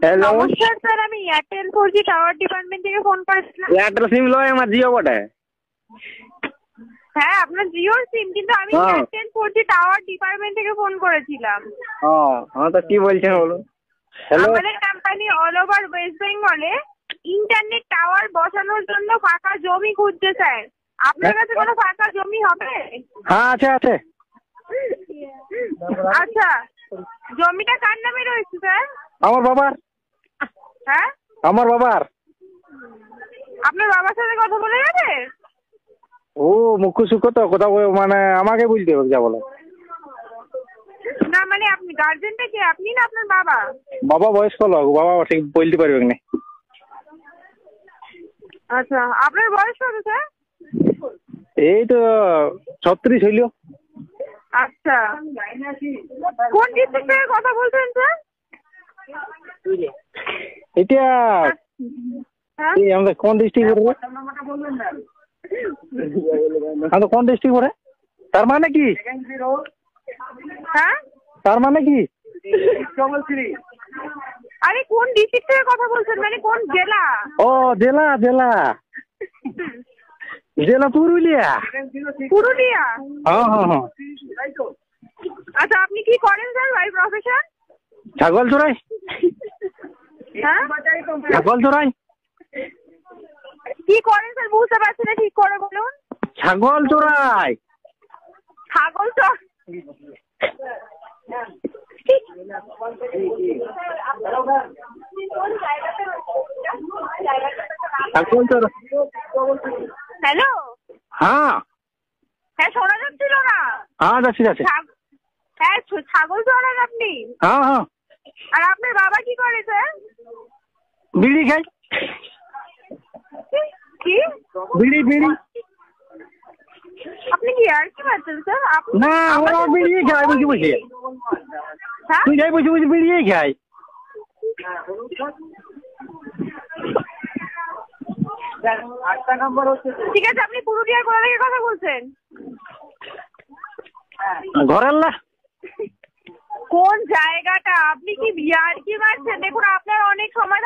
Hello, নমস্কার sir, আমি Airtel 4G tower department থেকে ফোন করেছিলাম। এয়ারটেল সিম লয়, আমার জিও বটে। হ্যাঁ, আপনার জিওর সিম, কিন্তু আমি হ্যাঁ। এয়ারটেল 4G টাওয়ার ডিপার্টমেন্ট থেকে ফোন করেছিলাম। হ্যাঁ, তো কি বলছেন বলুন। হ্যালো, আমাদের কোম্পানি অল ওভার ওয়েস্ট বেঙ্গলে ইন্টারনেট টাওয়ার বসানোর জন্য ফাঁকা জমি খুঁজছে স্যার। আপনার কাছে কোনো ফাঁকা জমি হবে? হ্যাঁ আছে আছে। আচ্ছা, জমিটা কার নামে রয়েছে স্যার? আমার বাবার। হ্যাঁ, আমার বাবার। আপনার বাবার সাথে কথা বলে যাবে? ও মুখ্য সুখ্য তো কথা মানে আমাকে বলতে হবে যা বলো। না মানে আপনি গার্জেনটা কে, আপনি না আপনার বাবা? বাবা বয়স্ক লোক, বাবা ঠিক বলতে পারবে না। আচ্ছা, আপনার বয়স কত স্যার? এই তো 36 হইল। আচ্ছা, কোন ডিস্ট্রিক্ট থেকে কথা বলছেন স্যার? এটা হ্যাঁ, আমাদের কোন ডিস্ট্রিক্ট পড়বে? আমাদের কোন ডিস্ট্রিক্ট পড়ে? তার মানে কি? হ্যাঁ, তার মানে কি? আরে কোন ডিস্ট্রিক্ট থেকে কথা বলছেন, মানে কোন জেলা? ও জেলা জেলা জেলা পুরুলিয়া। পুরুলিয়া। হ্যাঁ হ্যাঁ হ্যাঁ। আচ্ছা, আপনি কি করেন স্যার, বাই প্রফেশন? ছাগল চোরাই। হ্যাঁ, ছাগল চোরাই। কি করেন স্যার, বুঝতে পারছি না, ঠিক করে বলুন। ছাগল চোরাই। ছাগল তো ছাগল চোরাই। হ্যালো, হ্যাঁ হ্যাঁ শোনা যাচ্ছিল না। হ্যাঁ যাচ্ছি যাচ্ছি। হ্যাঁ, ছাগল চড়ান আপনি? হ্যাঁ হ্যাঁ। আর আপনার বাবা কি করে স্যার? বিড়ি খাই। কি? বিড়ি বিড়ি। আপনি কি আর কি পাচ্ছেন স্যার? না ওরা বিড়ি খাই বুঝি বুঝি। হ্যাঁ, তুই যাই বুঝি বুঝি বিড়ি খাই। ঠিক আছে, আপনি পুরুলিয়ার কোথা থেকে কথা বলছেন? ঘরের না। কোন জায়গাটা? আপনি কি বিয়ার কি মারছেন? দেখুন, আপনার অনেক সময়